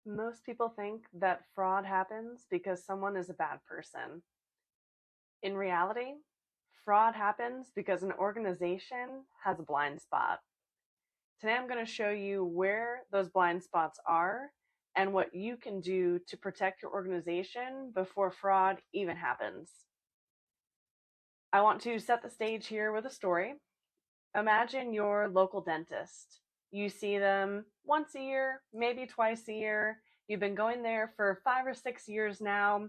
Most people think that fraud happens because someone is a bad person. In reality, fraud happens because an organization has a blind spot. Today, I'm going to show you where those blind spots are and what you can do to protect your organization before fraud even happens. I want to set the stage here with a story. Imagine your local dentist. You see them once a year, maybe twice a year. You've been going there for 5 or 6 years now.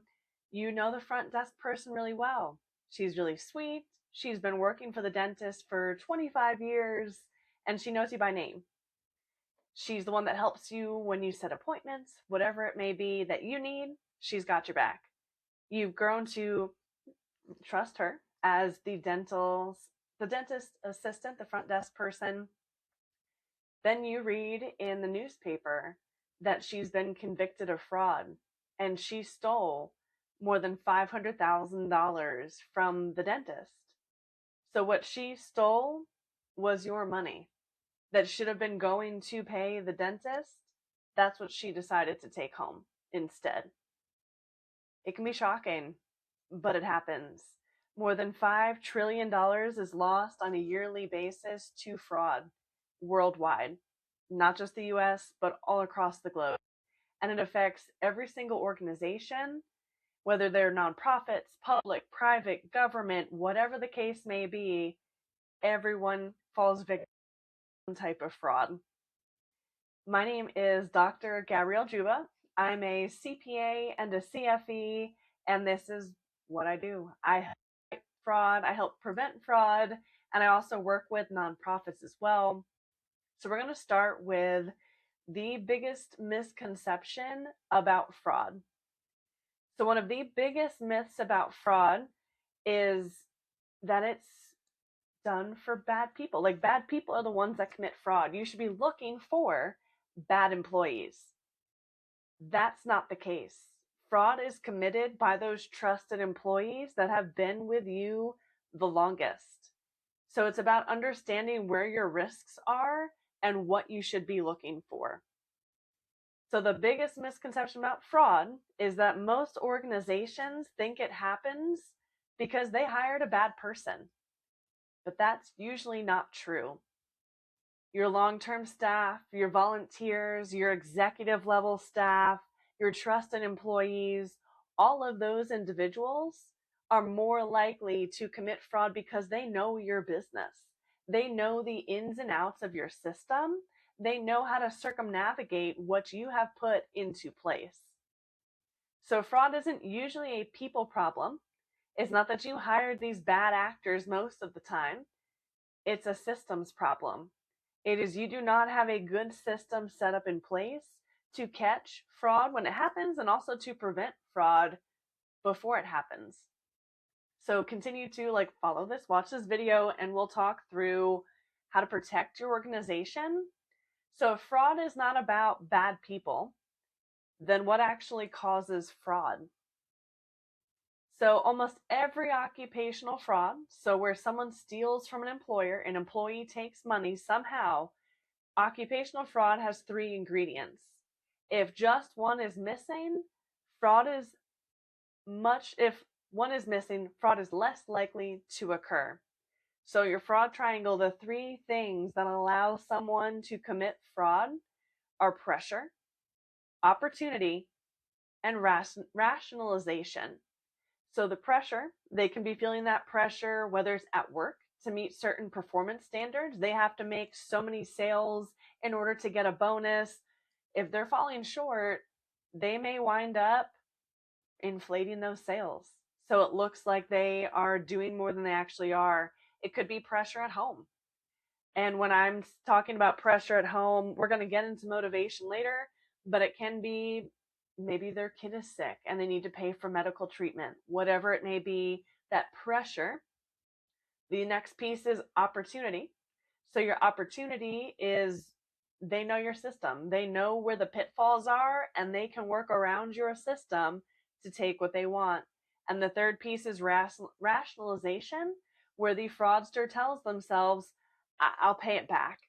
You know the front desk person really well. She's really sweet. She's been working for the dentist for 25 years, and she knows you by name. She's the one that helps you when you set appointments, whatever it may be that you need, she's got your back. You've grown to trust her as the dentist assistant, the front desk person. Then you read in the newspaper that she's been convicted of fraud and she stole more than $500,000 from the dentist. So what she stole was your money that should have been going to pay the dentist. That's what she decided to take home instead. It can be shocking, but it happens. More than $5 trillion is lost on a yearly basis to fraud worldwide, not just the US, but all across the globe. And it affects every single organization, whether they're nonprofits, public, private, government, whatever the case may be, everyone falls victim to some type of fraud. My name is Dr. Gabrielle Juba. I'm a CPA and a CFE, and this is what I do. I fight fraud, I help prevent fraud, and I also work with nonprofits as well. So we're going to start with the biggest misconception about fraud. So one of the biggest myths about fraud is that it's done for bad people. Like, bad people are the ones that commit fraud. You should be looking for bad employees. That's not the case. Fraud is committed by those trusted employees that have been with you the longest. So it's about understanding where your risks are and what you should be looking for. So the biggest misconception about fraud is that most organizations think it happens because they hired a bad person. But that's usually not true. Your long-term staff, your volunteers, your executive level staff, your trusted employees, all of those individuals are more likely to commit fraud because they know your business. They know the ins and outs of your system. They know how to circumnavigate what you have put into place. So fraud isn't usually a people problem. It's not that you hired these bad actors most of the time. It's a systems problem. It is you do not have a good system set up in place to catch fraud when it happens and also to prevent fraud before it happens. So continue to follow this, watch this video, and we'll talk through how to protect your organization. So if fraud is not about bad people, then what actually causes fraud? So almost every occupational fraud, so where someone steals from an employer, an employee takes money somehow, occupational fraud has 3 ingredients. If just one is missing, if one is missing, fraud is less likely to occur. So your fraud triangle, the 3 things that allow someone to commit fraud are pressure, opportunity, and rationalization. So the pressure, they can be feeling that pressure, whether it's at work to meet certain performance standards. They have to make so many sales in order to get a bonus. If they're falling short, they may wind up inflating those sales. So it looks like they are doing more than they actually are. It could be pressure at home. And when I'm talking about pressure at home, we're going to get into motivation later, but it can be maybe their kid is sick and they need to pay for medical treatment, whatever it may be, that pressure. The next piece is opportunity. So your opportunity is they know your system. They know where the pitfalls are and they can work around your system to take what they want. And the third piece is rationalization, where the fraudster tells themselves, I'll pay it back,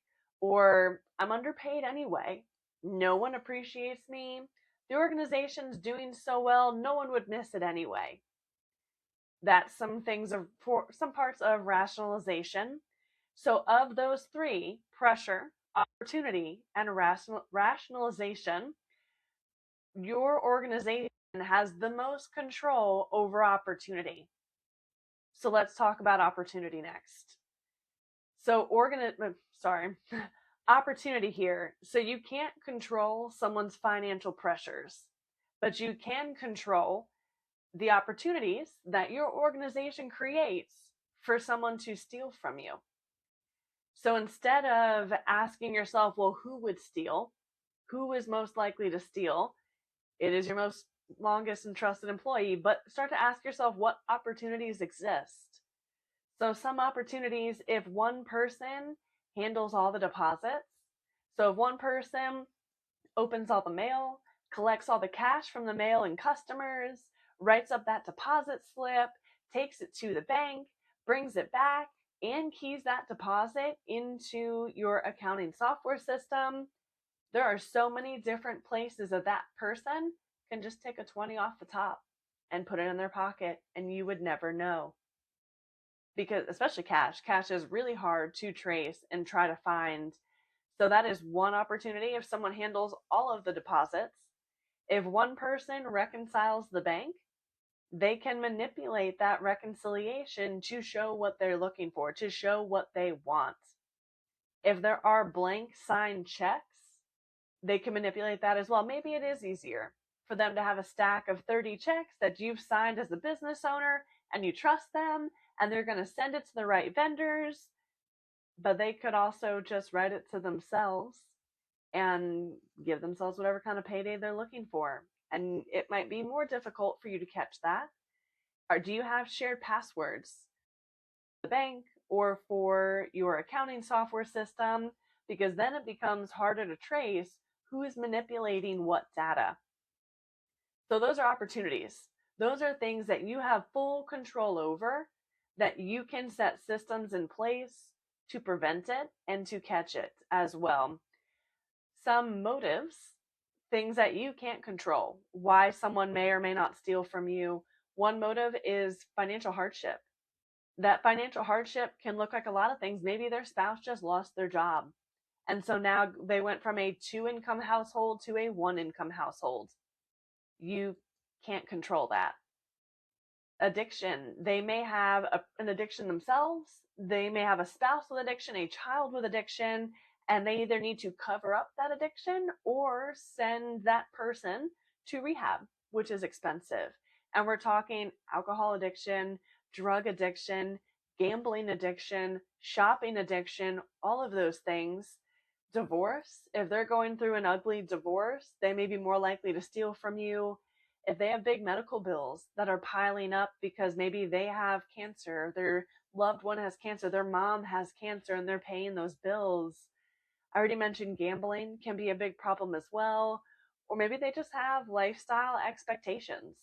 or I'm underpaid anyway. No one appreciates me. The organization's doing so well, no one would miss it anyway. That's some things of for some parts of rationalization. So of those three, pressure, opportunity, and rationalization, your organization has the most control over opportunity. So let's talk about opportunity next. So sorry, opportunity here. So you can't control someone's financial pressures, but you can control the opportunities that your organization creates for someone to steal from you. So instead of asking yourself, well, who would steal? Who is most likely to steal? It is your most longest and trusted employee, but start to ask yourself what opportunities exist. So some opportunities, if one person handles all the deposits, so if one person opens all the mail, collects all the cash from the mail and customers, writes up that deposit slip, takes it to the bank, brings it back, and keys that deposit into your accounting software system. There are so many different places that person can just take a 20 off the top and put it in their pocket, and you would never know. Because especially cash is really hard to trace and try to find. So that is one opportunity. If someone handles all of the deposits, if one person reconciles the bank, they can manipulate that reconciliation to show what they're looking for, to show what they want. If there are blank signed checks, they can manipulate that as well. Maybe it is easier for them to have a stack of 30 checks that you've signed as a business owner and you trust them and they're going to send it to the right vendors, but they could also just write it to themselves and give themselves whatever kind of payday they're looking for. And it might be more difficult for you to catch that. Or do you have shared passwords for the bank or for your accounting software system? Because then it becomes harder to trace who is manipulating what data. So those are opportunities. Those are things that you have full control over, that you can set systems in place to prevent it and to catch it as well. Some motives, things that you can't control, why someone may or may not steal from you. One motive is financial hardship. That financial hardship can look like a lot of things. Maybe their spouse just lost their job. And so now they went from a 2-income household to a 1-income household. You can't control that. Addiction. They may have an addiction themselves. They may have a spouse with addiction, a child with addiction, and they either need to cover up that addiction or send that person to rehab, which is expensive. And we're talking alcohol addiction, drug addiction, gambling addiction, shopping addiction, all of those things. Divorce. If they're going through an ugly divorce, they may be more likely to steal from you. If they have big medical bills that are piling up because maybe they have cancer, their loved one has cancer, their mom has cancer, and they're paying those bills. I already mentioned gambling can be a big problem as well. Or maybe they just have lifestyle expectations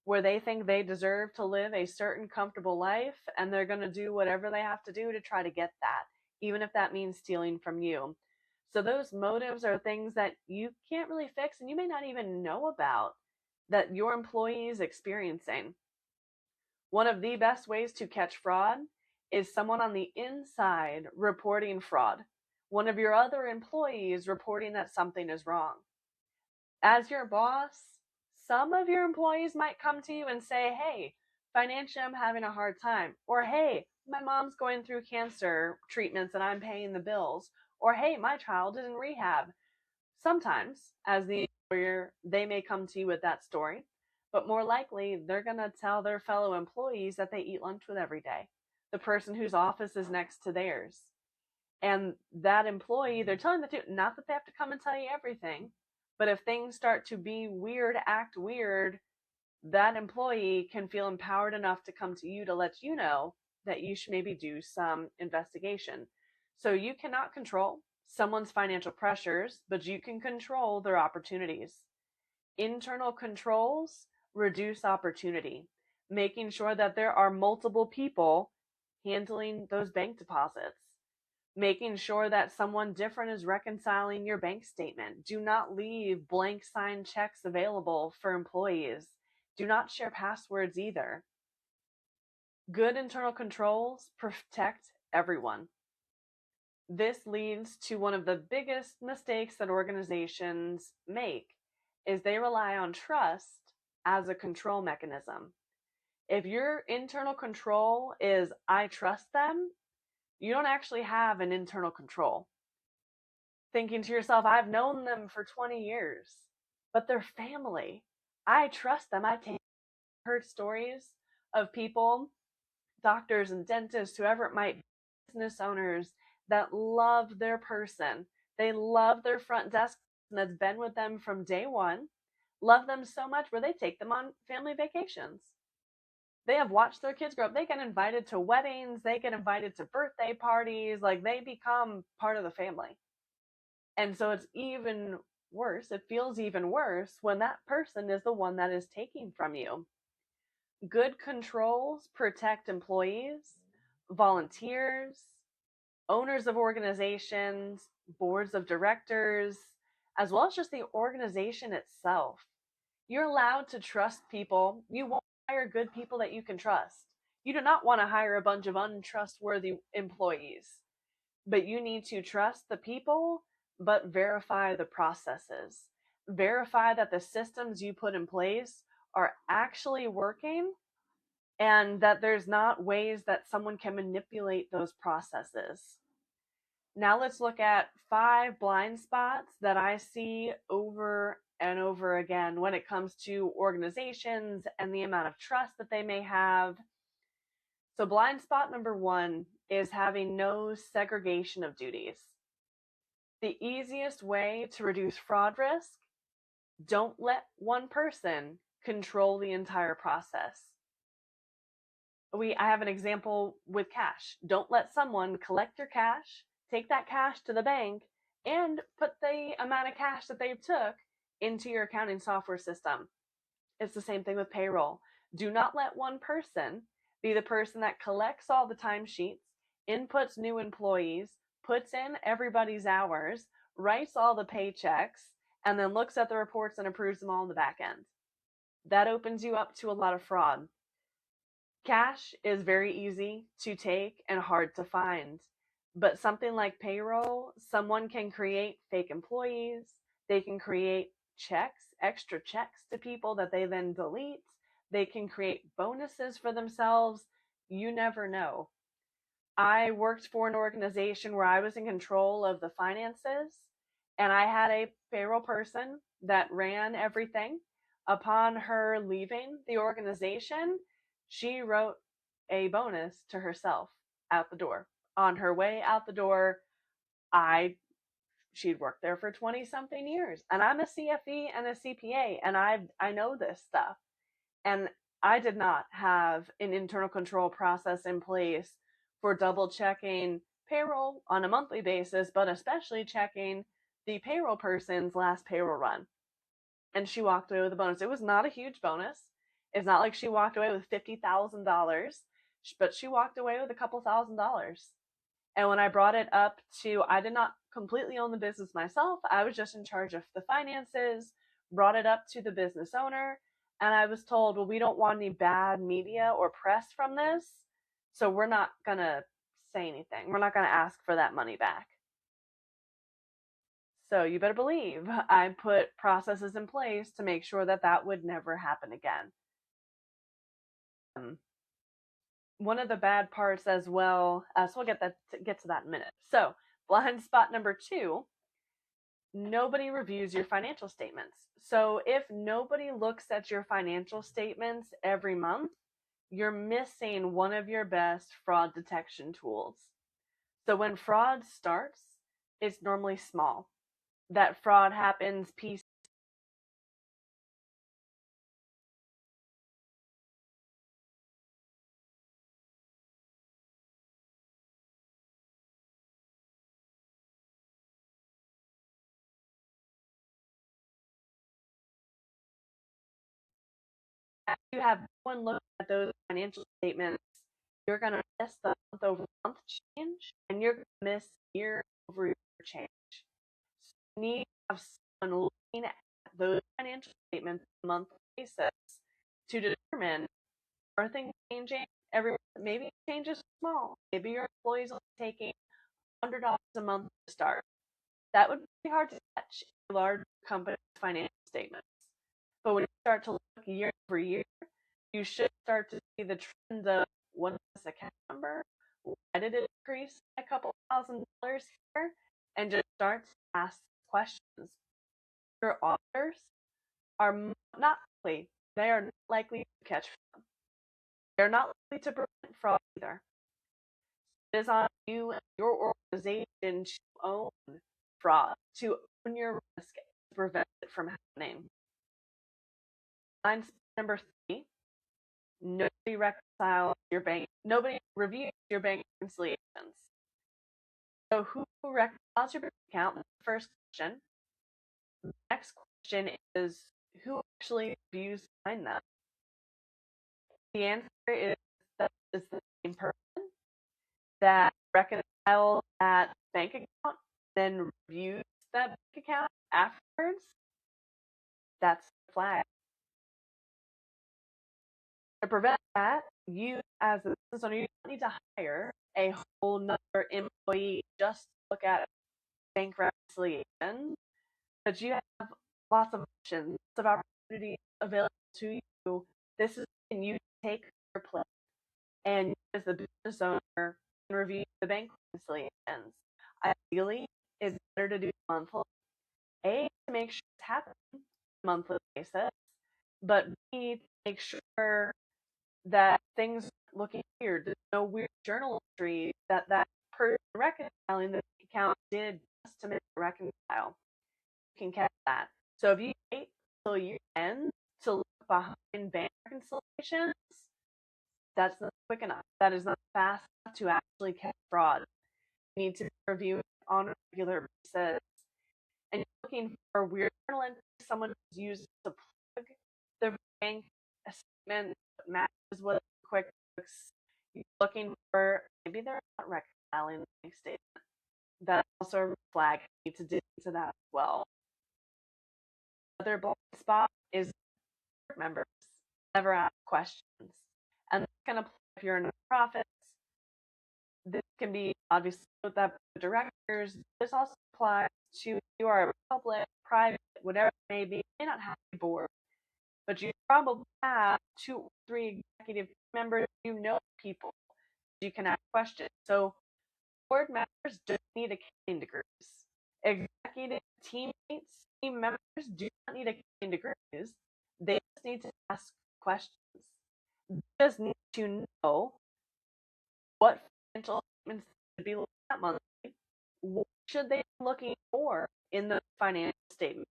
where they think they deserve to live a certain comfortable life and they're going to do whatever they have to do to try to get that, even if that means stealing from you. So those motives are things that you can't really fix and you may not even know about that your employee is experiencing. One of the best ways to catch fraud is someone on the inside reporting fraud. One of your other employees reporting that something is wrong. As your boss, some of your employees might come to you and say, hey, financially, I'm having a hard time. Or, hey, my mom's going through cancer treatments and I'm paying the bills. Or, hey, my child is in rehab. Sometimes, as the employer, they may come to you with that story, but more likely, they're going to tell their fellow employees that they eat lunch with every day, the person whose office is next to theirs. And that employee, they're telling the truth, not that they have to come and tell you everything, but if things start to be weird, act weird, that employee can feel empowered enough to come to you to let you know that you should maybe do some investigation. So you cannot control someone's financial pressures, but you can control their opportunities. Internal controls reduce opportunity, making sure that there are multiple people handling those bank deposits. Making sure that someone different is reconciling your bank statement. Do not leave blank signed checks available for employees. Do not share passwords either. Good internal controls protect everyone. This leads to one of the biggest mistakes that organizations make is they rely on trust as a control mechanism. If your internal control is I trust them, you don't actually have an internal control. Thinking to yourself, I've known them for 20 years, but they're family. I trust them. I've heard stories of people, doctors and dentists, whoever it might be, business owners that love their person. They love their front desk that's been with them from day one, love them so much where they take them on family vacations. They have watched their kids grow up. They get invited to weddings, they get invited to birthday parties, like they become part of the family. And so it's even worse. It feels even worse when that person is the one that is taking from you. Good controls protect employees, volunteers, owners of organizations, boards of directors, as well as just the organization itself. You're allowed to trust people. You won't hire good people that you can trust. You do not want to hire a bunch of untrustworthy employees, but you need to trust the people, but verify the processes. Verify that the systems you put in place are actually working and that there's not ways that someone can manipulate those processes. Now let's look at 5 blind spots that I see over and over again when it comes to organizations and the amount of trust that they may have. So blind spot number 1 is having no segregation of duties. The easiest way to reduce fraud risk, don't let one person control the entire process. I have an example with cash. Don't let someone collect your cash, take that cash to the bank, and put the amount of cash that they took into your accounting software system. It's the same thing with payroll. Do not let one person be the person that collects all the timesheets, inputs new employees, puts in everybody's hours, writes all the paychecks, and then looks at the reports and approves them all in the back end. That opens you up to a lot of fraud. Cash is very easy to take and hard to find. But something like payroll, someone can create fake employees. They can create checks, extra checks to people that they then delete. They can create bonuses for themselves. You never know. I worked for an organization where I was in control of the finances, and I had a payroll person that ran everything. Upon her leaving the organization, she wrote a bonus to herself out the door. On her way out the door, she'd worked there for 20 something years, and I'm a CFE and a CPA, and I know this stuff. And I did not have an internal control process in place for double checking payroll on a monthly basis, but especially checking the payroll person's last payroll run. And she walked away with a bonus. It was not a huge bonus. It's not like she walked away with $50,000, but she walked away with a couple $1,000s. And when I brought it up I did not completely own the business myself. I was just in charge of the finances, brought it up to the business owner, and I was told, well, we don't want any bad media or press from this, so we're not going to say anything. We're not going to ask for that money back. So you better believe I put processes in place to make sure that that would never happen again. One of the bad parts as well, so we'll get to that in a minute. So blind spot number 2, nobody reviews your financial statements. So if nobody looks at your financial statements every month, you're missing one of your best fraud detection tools. So when fraud starts, it's normally small. That fraud happens piece. You have one look at those financial statements, you're going to miss the month over month change, and you're going to miss year-over-year change. So you need to have someone looking at those financial statements on a monthly basis to determine, are things changing every month? Maybe changes small. Maybe your employees are taking $100 a month to start. That would be hard to catch in a large company's financial statements. But when you start to look year over year, you should start to see the trend of, what is this account number? Why did it increase a couple $1,000s here? And just start to ask questions. Your auditors are not likely, they are not likely to catch fraud. They're not likely to prevent fraud either. It is on you and your organization to own fraud, to own your risk, to prevent it from happening. Line number 3, nobody reconciles your bank. Nobody reviews your bank reconciliations. So who reconciles your bank account? That's the first question. The next question is, who actually reviews behind them? The answer is that is the same person that reconciles that bank account, then reviews that bank account afterwards. That's the flag. To prevent that, you as a business owner, you don't need to hire a whole nother employee just to look at bank reconciliation, but you have lots of options, lots of opportunities available to you. This is when you take your place, and you as the business owner can review the bank reconciliations. Ideally, it's better to do monthly. A, to make sure it's happening on a monthly basis, but B, to make sure that things are looking weird. There's no weird journal entry that person reconciling the account did just to make it reconcile. You can catch that. So if you wait till year end to look behind bank reconciliations, that's not quick enough. That is not fast enough to actually catch fraud. You need to review it on a regular basis. And you're looking for weird journal entry someone who's used to plug their bank statement that matches what QuickBooks. You're looking for, maybe they're not reconciling the bank statement. That's also a flag. You need to dig into that as well. Another blind spot is board members never ask questions. And that's going to apply if you're a nonprofit. This can be obviously with that directors. This also applies to if you are a public, private, whatever it may be. You may not have a board, but you probably have 2 or 3 executive members. You know people. You can ask questions. So board members don't need accounting degrees. Executive teammates, team members do not need accounting degrees. They just need to ask questions. They just need to know what financial statements should be looking at monthly. What should they be looking for in the financial statements?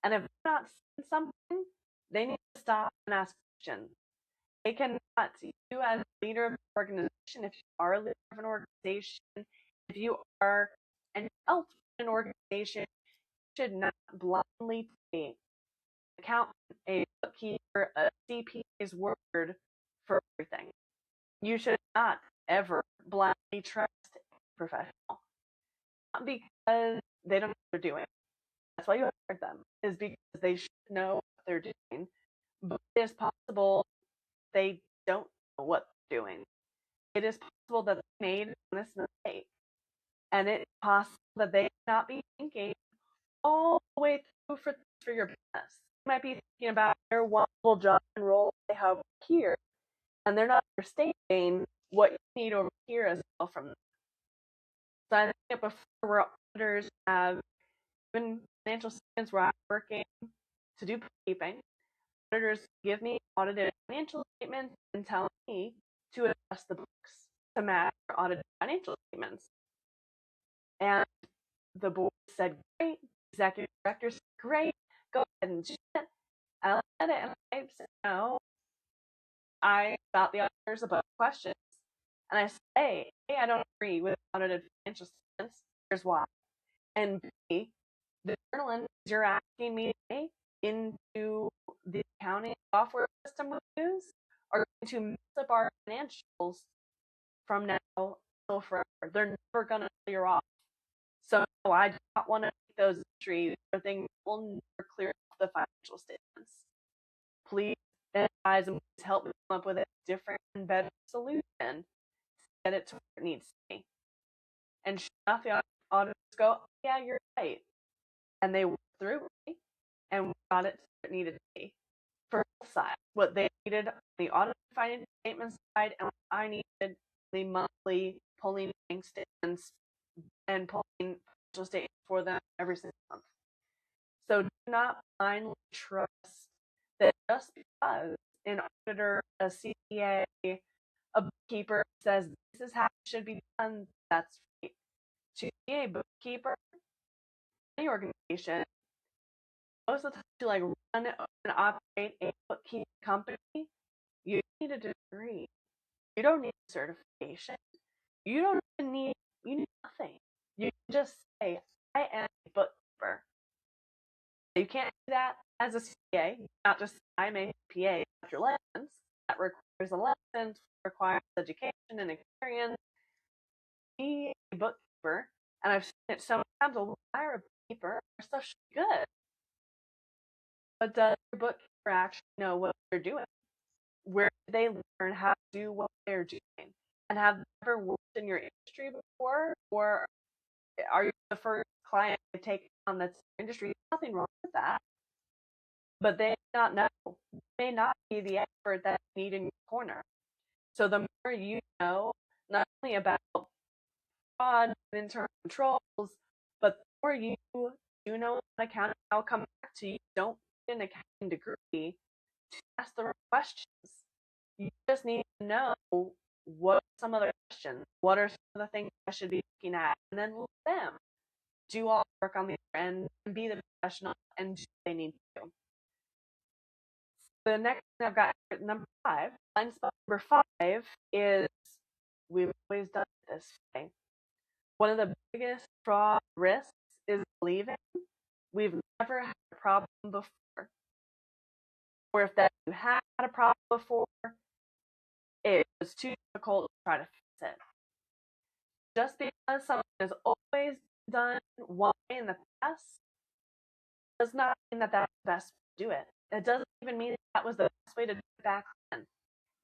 And if they're not seeing something, they need to stop and ask questions. They cannot, you as a leader of an organization, if you are a leader of an organization, if you are an else in an organization, you should not blindly take an accountant, a bookkeeper, a CPA's word for everything. You should not ever blindly trust a professional. Not because they don't know what they're doing. That's why you hired them, is because they should know what they're doing. But it is possible they don't know what they're doing. It is possible that they made an honest mistake. And it's possible that they may not be thinking all the way through for your business. They might be thinking about their wonderful job and role they have here, and they're not understanding what you need over here as well from them. So I think that before where auditors have even financial statements where I'm working to do bookkeeping, auditors give me audited financial statements and tell me to adjust the books to match audited financial statements. And the board said, great. Executive director said, great. Go ahead and do it. I looked at it and I said, no. I got the auditors a bunch of questions. And I said, hey, I don't agree with audited financial statements. Here's why. And B, the journal entries you're asking me to make into the accounting software system we use are going to mess up our financials from now till forever. They're never going to clear off. So no, I do not want to make those entries or things that will never clear up the financial statements. Please advise and please help me come up with a different and better solution to get it to where it needs to be. And sure enough, the auditors go, oh, yeah, you're right. And they work through it and we got it to where it needed to be. For both sides, what they needed on the audit financial statement side and what I needed the monthly pulling bank statements and pulling financial statements for them every single month. So do not blindly trust that just because an auditor, a CPA, a bookkeeper says this is how it should be done, that's right. To be a bookkeeper, any organization, most of the time to like run and operate a bookkeeping company, you need a degree. You don't need a certification. You don't even need, you need nothing. You can just say, I am a bookkeeper. You can't do that as a CPA, not just I'm a CPA at your license. That requires a license, requires education and experience. Be a bookkeeper, and I've seen it so many times. We'll hire a bookkeeper, our stuff should be good. But does your bookkeeper actually know what they're doing? Where did they learn how to do what they're doing? And have they ever worked in your industry before? Or are you the first client to take on that's industry? There's nothing wrong with that. But they may not know. They may not be the expert that you need in your corner. So the more you know, not only about fraud and internal controls, but the more you do know an accounting, I'll come back to you. Don't get an accounting degree to ask the right questions. You just need to know what are some of the questions, what are some of the things I should be looking at, and then let them do all the work on the other end and be the professional and do what they need to do. The next thing I've got number 5, blind spot number 5 is we've always done it this way. One of the biggest fraud risks is believing we've never had a problem before. Or if that you had a problem before, it was too difficult to try to fix it. Just because something has always done one way in the past does not mean that that's the best way to do it. It doesn't even mean that was the best way to do it back then.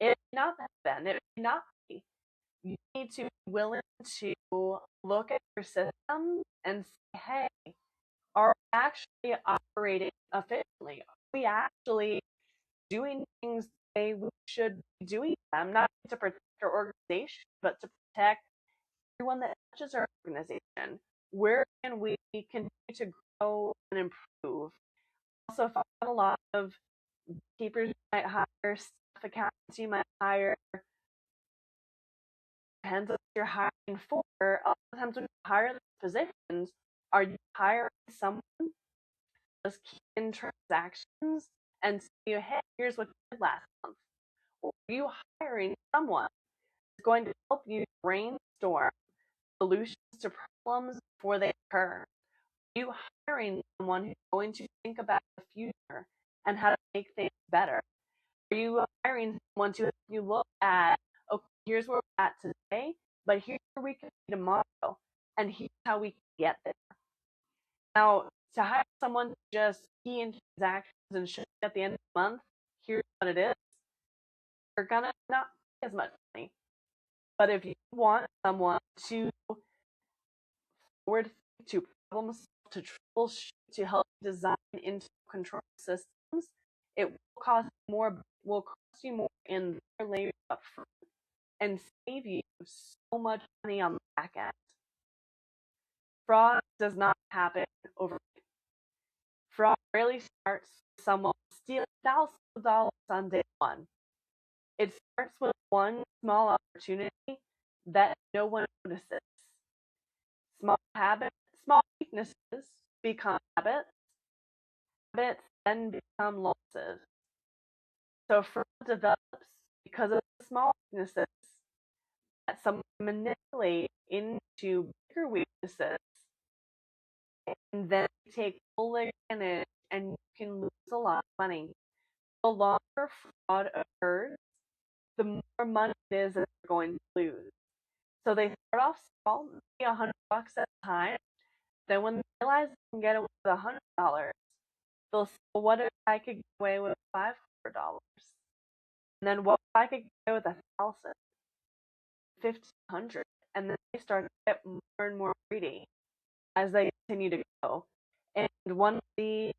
It may not have been. It may not be. You need to be willing to look at your system and say, hey, are we actually operating efficiently? Are we actually doing things the way we should be doing them? Not to protect our organization, but to protect everyone that touches our organization. Where can we continue to grow and improve? Also, find a lot of keepers you might hire, staff accountants you might hire, depends on what you're hiring for. A lot of times when you hire those positions, are you hiring someone just keep in transactions and say, hey, here's what you did last month? Or are you hiring someone who's going to help you brainstorm solutions to problems before they occur? Are you hiring someone who's going to think about the future and how to make things better? Are you hiring someone to help you look at, okay, here's where we're at today, but here's where we can be tomorrow, and here's how we can get there? Now, to hire someone to just key in transactions and show you at the end of the month, here's what it is, you're gonna not pay as much money. But if you want someone to forward to problems, to troubleshoot, to help design into control systems, it will cost you more in their labor up front and save you so much money on the back end. Fraud does not happen overnight. Fraud rarely starts with someone stealing thousands of dollars on day one. It starts with one small opportunity that no one notices. Small habits, small weaknesses become habits. Habits then become losses. So fraud develops because of the small weaknesses that someone manipulate into bigger weaknesses, and then take full advantage, and you can lose a lot of money. The longer fraud occurs, the more money it is that they're going to lose. So they start off small, maybe $100 at a time. Then when they realize they can get away with $100, they'll say, well, what if I could get away with $500? And then what if I could get away with 1,000, 1,500? And then they start to get more and more greedy as they continue to go. And one of the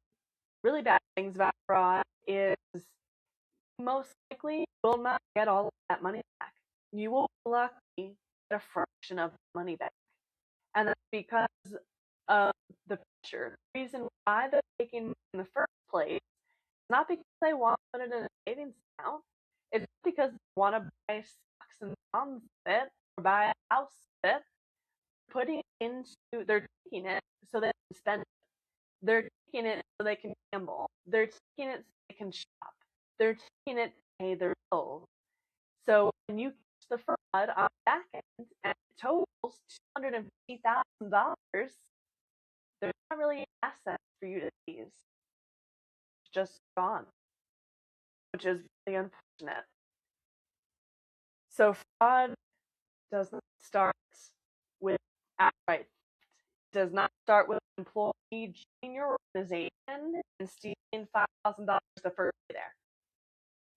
really bad things about fraud is most likely will not get all of that money back. You will be lucky to get a fraction of the money back. And that's because of the pressure. The reason why they're taking money in the first place is not because they want to put it in a savings account. It's because they want to buy stocks and bonds with it or buy a house with it. They're taking it so they can spend it. They're taking it so they can gamble. They're taking it so they can shop. They're taking it to pay their bills. So when you catch the fraud on the back end and it totals $250,000, there's not really an asset for you to seize. It's just gone, which is really unfortunate. So fraud doesn't start with outright. It does not start with an employee joining your organization and stealing $5,000 the first day there.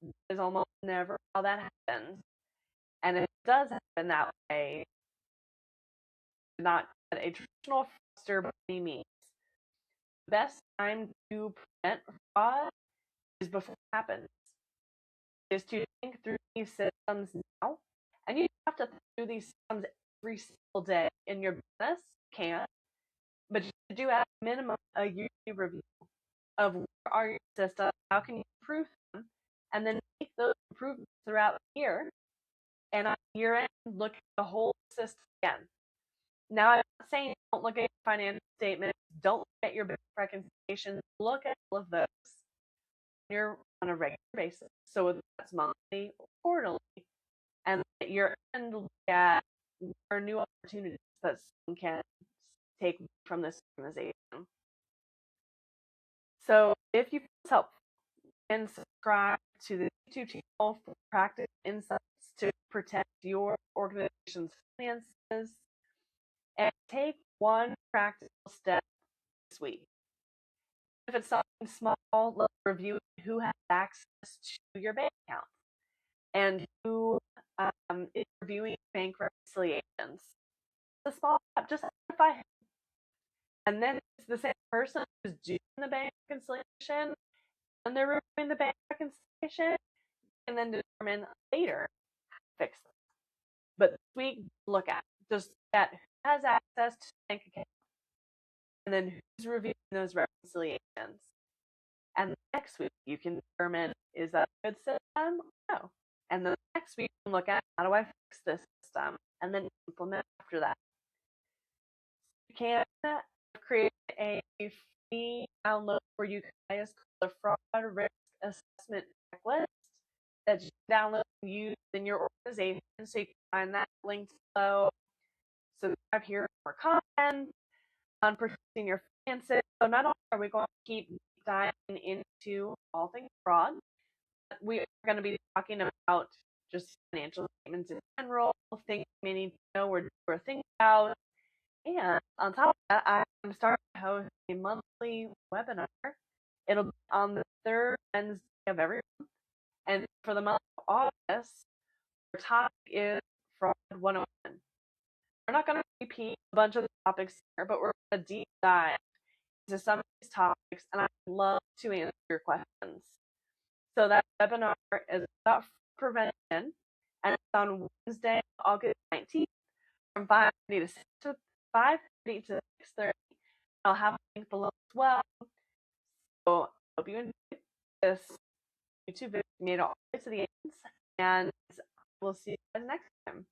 That is almost never how that happens. And if it does happen that way, not a traditional fraudster by any means. The best time to prevent fraud is before it happens. Is to think through these systems now. And you have to think through these systems every single day in your business. You can. But you should do at a minimum a yearly review of where are your systems, how can you improve them, and then make those improvements throughout the year. And on year end, look at the whole system again. Now, I'm not saying don't look at your financial statements, don't look at your bank reconciliations, look at all of those on a regular basis. So whether that's monthly or quarterly, and at your end, look at our new opportunities that someone can take from this organization. So if you find this helpful, and subscribe to the YouTube channel for practical insights to protect your organization's finances, and take one practical step this week. If it's something small, let's review who has access to your bank account and who is reviewing bank reconciliations. It's a small step, just identify him. And then it's the same person who's doing the bank reconciliation and they're reviewing the bank reconciliation, and then determine later how to fix it. But this week, look at just look at who has access to the bank account and then who's reviewing those reconciliations. And next week, you can determine, is that a good system? No. And then next week, you can look at, how do I fix this system? And then implement after that. You can create a free download where you guys call the Fraud Risk Assessment Checklist that you can download and use in your organization. So you can find that linked below. Subscribe here for content on protecting your finances. So not only are we going to keep diving into all things fraud, but we are going to be talking about just financial statements in general, things you may need to know or think about. And on top of that, I'm starting to host a monthly webinar. It'll be on the third Wednesday of every month. And for the month of August, our topic is Fraud 101. We're not going to repeat a bunch of the topics here, but we're going to deep dive into some of these topics, and I'd love to answer your questions. So that webinar is about prevention, and it's on Wednesday, August 19th, from 5:30 to 5:30 to 6:30. I'll have a link below as well. So I hope you enjoyed this YouTube video, made it all the way to the end, and we'll see you guys next time.